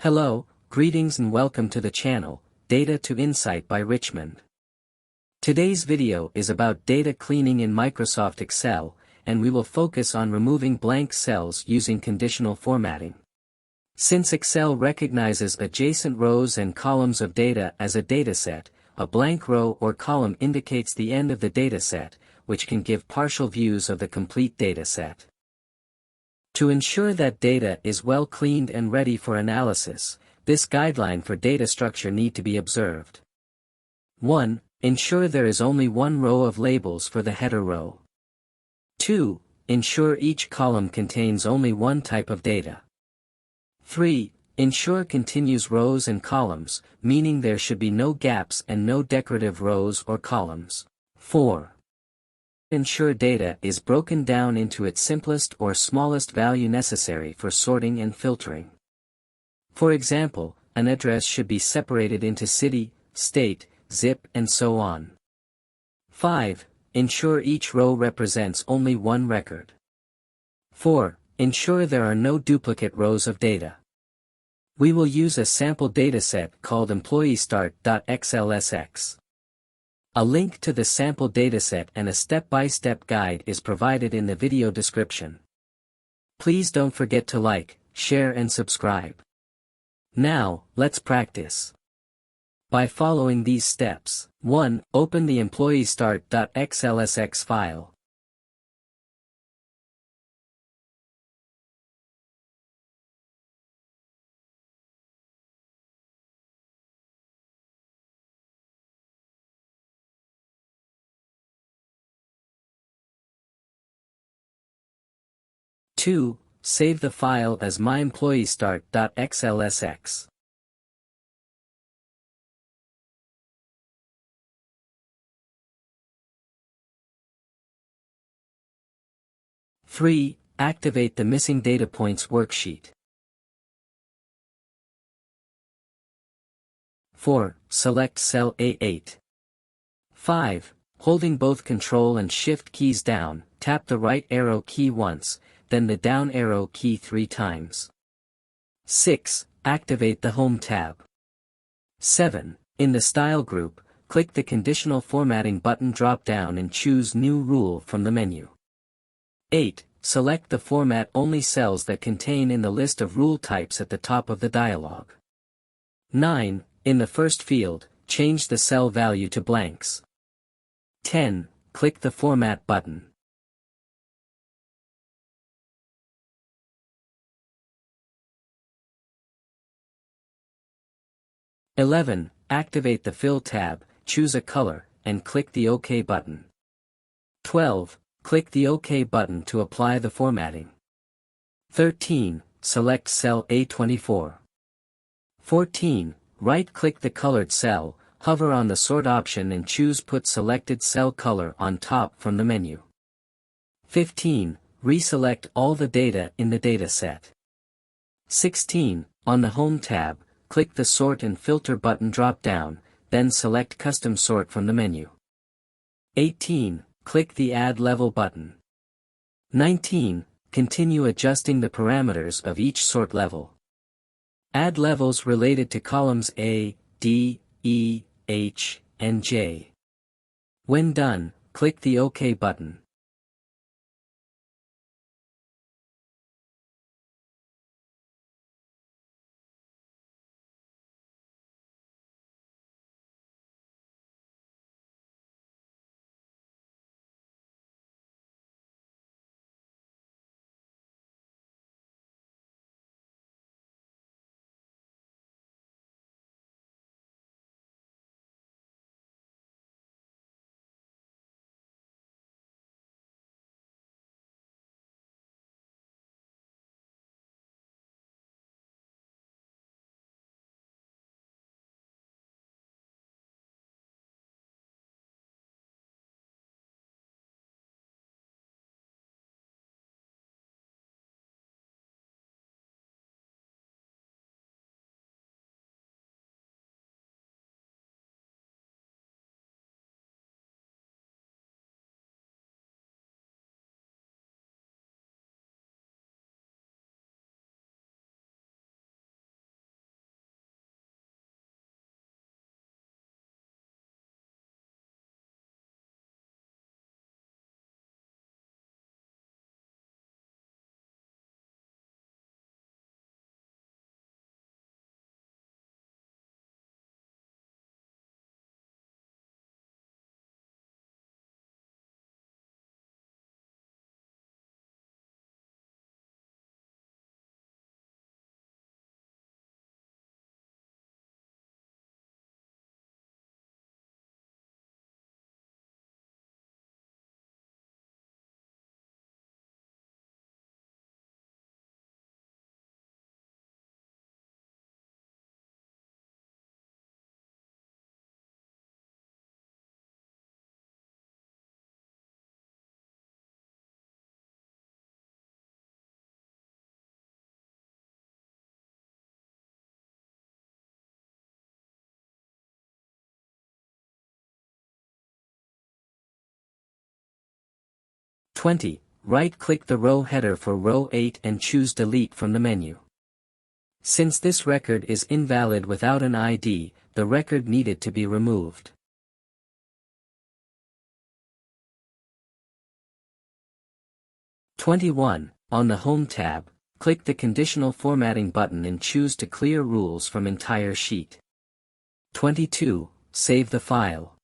Hello, greetings and welcome to the channel, Data to Insight by Richmond. Today's video is about data cleaning in Microsoft Excel, and we will focus on removing blank cells using conditional formatting. Since Excel recognizes adjacent rows and columns of data as a dataset, a blank row or column indicates the end of the dataset, which can give partial views of the complete dataset. To ensure that data is well cleaned and ready for analysis, this guideline for data structure need to be observed. 1. Ensure there is only one row of labels for the header row. 2. Ensure each column contains only one type of data. 3. Ensure continuous rows and columns, meaning there should be no gaps and no decorative rows or columns. 4. Ensure data is broken down into its simplest or smallest value necessary for sorting and filtering. For example, an address should be separated into city, state, zip, and so on. 5. Ensure each row represents only one record. 4. Ensure there are no duplicate rows of data. We will use a sample dataset called employeestart.xlsx. A link to the sample dataset and a step-by-step guide is provided in the video description. Please don't forget to like, share and subscribe. Now, let's practice. By following these steps. 1. Open the employeestart.xlsx file. 2. Save the file as myemployeestart.xlsx. 3. Activate the missing data points worksheet. 4. Select cell A8. 5. Holding both Ctrl and Shift keys down, tap the right arrow key once, then the down arrow key 3 times. 6. Activate the Home tab. 7. In the Style group, click the Conditional Formatting button drop-down and choose New Rule from the menu. 8. Select the Format Only cells that contain in the list of rule types at the top of the dialog. 9. In the first field, change the cell value to blanks. 10. Click the Format button. 11. Activate the Fill tab, choose a color, and click the OK button. 12. Click the OK button to apply the formatting. 13. Select cell A24. 14. Right-click the colored cell, hover on the Sort option and choose Put Selected Cell Color on top from the menu. 15. Reselect all the data in the dataset. 16. On the Home tab, click the Sort and Filter button drop-down, then select Custom Sort from the menu. 18. Click the Add Level button. 19. Continue adjusting the parameters of each sort level. Add levels related to columns A, D, E, H, and J. When done, click the OK button. 20. Right-click the row header for row 8 and choose Delete from the menu. Since this record is invalid without an ID, the record needed to be removed. 21. On the Home tab, click the Conditional Formatting button and choose to clear rules from entire sheet. 22. Save the file.